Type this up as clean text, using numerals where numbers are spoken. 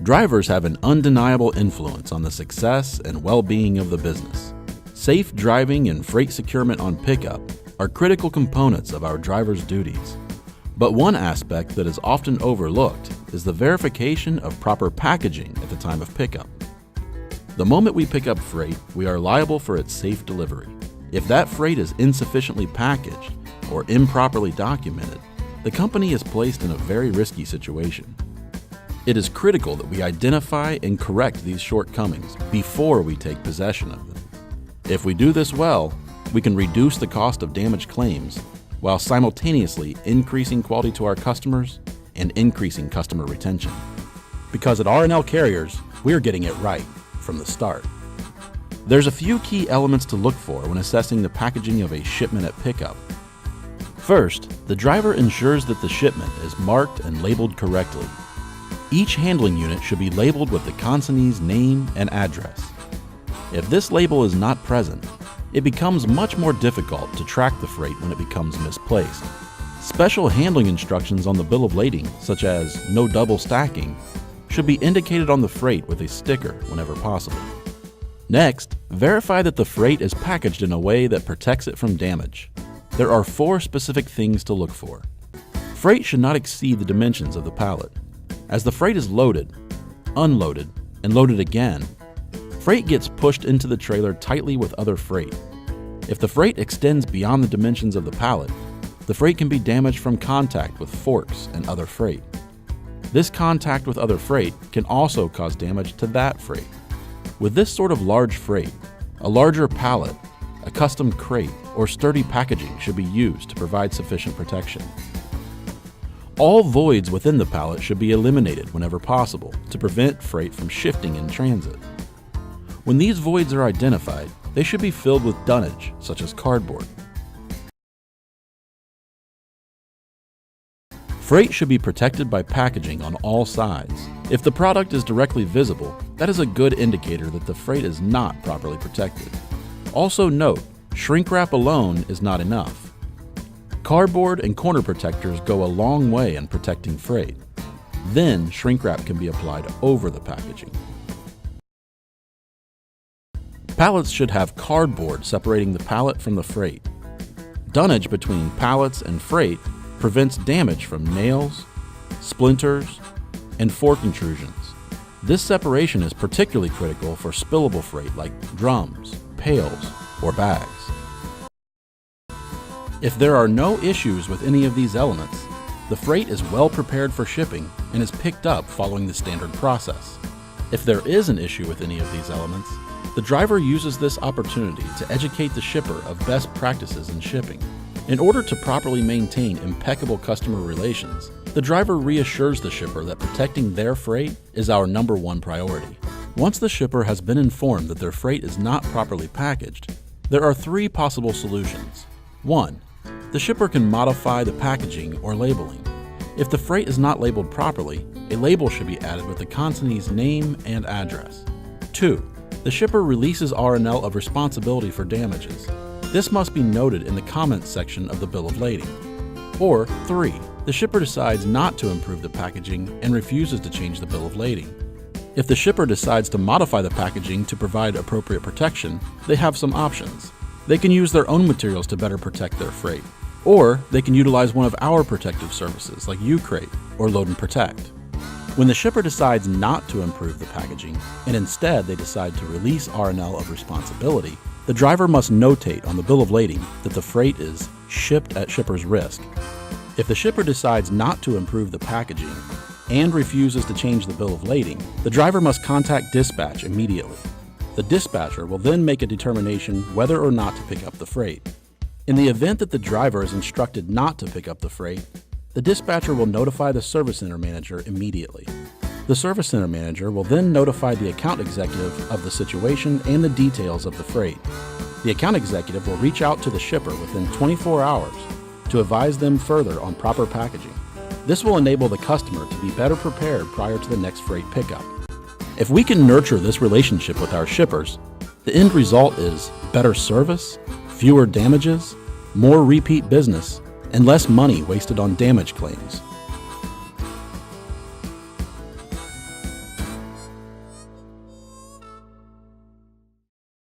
Drivers have an undeniable influence on the success and well-being of the business. Safe driving and freight securement on pickup are critical components of our drivers' duties. But one aspect that is often overlooked is the verification of proper packaging at the time of pickup. The moment we pick up freight, we are liable for its safe delivery. If that freight is insufficiently packaged or improperly documented, the company is placed in a very risky situation. It is critical that we identify and correct these shortcomings before we take possession of them. If we do this well, we can reduce the cost of damage claims while simultaneously increasing quality to our customers and increasing customer retention. Because at R+L Carriers, we're getting it right from the start. There's a few key elements to look for when assessing the packaging of a shipment at pickup. First, the driver ensures that the shipment is marked and labeled correctly. Each handling unit should be labeled with the consignee's name and address. If this label is not present, it becomes much more difficult to track the freight when it becomes misplaced. Special handling instructions on the bill of lading, such as no double stacking, should be indicated on the freight with a sticker whenever possible. Next, verify that the freight is packaged in a way that protects it from damage. There are 4 specific things to look for. Freight should not exceed the dimensions of the pallet. As the freight is loaded, unloaded, and loaded again, freight gets pushed into the trailer tightly with other freight. If the freight extends beyond the dimensions of the pallet, the freight can be damaged from contact with forks and other freight. This contact with other freight can also cause damage to that freight. With this sort of large freight, a larger pallet, a custom crate, or sturdy packaging should be used to provide sufficient protection. All voids within the pallet should be eliminated whenever possible to prevent freight from shifting in transit. When these voids are identified, they should be filled with dunnage, such as cardboard. Freight should be protected by packaging on all sides. If the product is directly visible, that is a good indicator that the freight is not properly protected. Also note, shrink wrap alone is not enough. Cardboard and corner protectors go a long way in protecting freight. Then shrink wrap can be applied over the packaging. Pallets should have cardboard separating the pallet from the freight. Dunnage between pallets and freight prevents damage from nails, splinters, and fork intrusions. This separation is particularly critical for spillable freight like drums, pails, or bags. If there are no issues with any of these elements, the freight is well prepared for shipping and is picked up following the standard process. If there is an issue with any of these elements, the driver uses this opportunity to educate the shipper of best practices in shipping. In order to properly maintain impeccable customer relations, the driver reassures the shipper that protecting their freight is our #1 priority. Once the shipper has been informed that their freight is not properly packaged, there are 3 possible solutions. 1. The shipper can modify the packaging or labeling. If the freight is not labeled properly, a label should be added with the consignee's name and address. 2. The shipper releases R+L of responsibility for damages. This must be noted in the comments section of the bill of lading. Or 3. The shipper decides not to improve the packaging and refuses to change the bill of lading. If the shipper decides to modify the packaging to provide appropriate protection, they have some options. They can use their own materials to better protect their freight. Or they can utilize one of our protective services like U-Crate or Load and Protect. When the shipper decides not to improve the packaging, and instead they decide to release R+L of responsibility, the driver must notate on the bill of lading that the freight is shipped at shipper's risk. If the shipper decides not to improve the packaging and refuses to change the bill of lading, the driver must contact dispatch immediately. The dispatcher will then make a determination whether or not to pick up the freight. In the event that the driver is instructed not to pick up the freight, the dispatcher will notify the service center manager immediately. The service center manager will then notify the account executive of the situation and the details of the freight. The account executive will reach out to the shipper within 24 hours to advise them further on proper packaging. This will enable the customer to be better prepared prior to the next freight pickup. If we can nurture this relationship with our shippers, the end result is better service, fewer damages, more repeat business, and less money wasted on damage claims.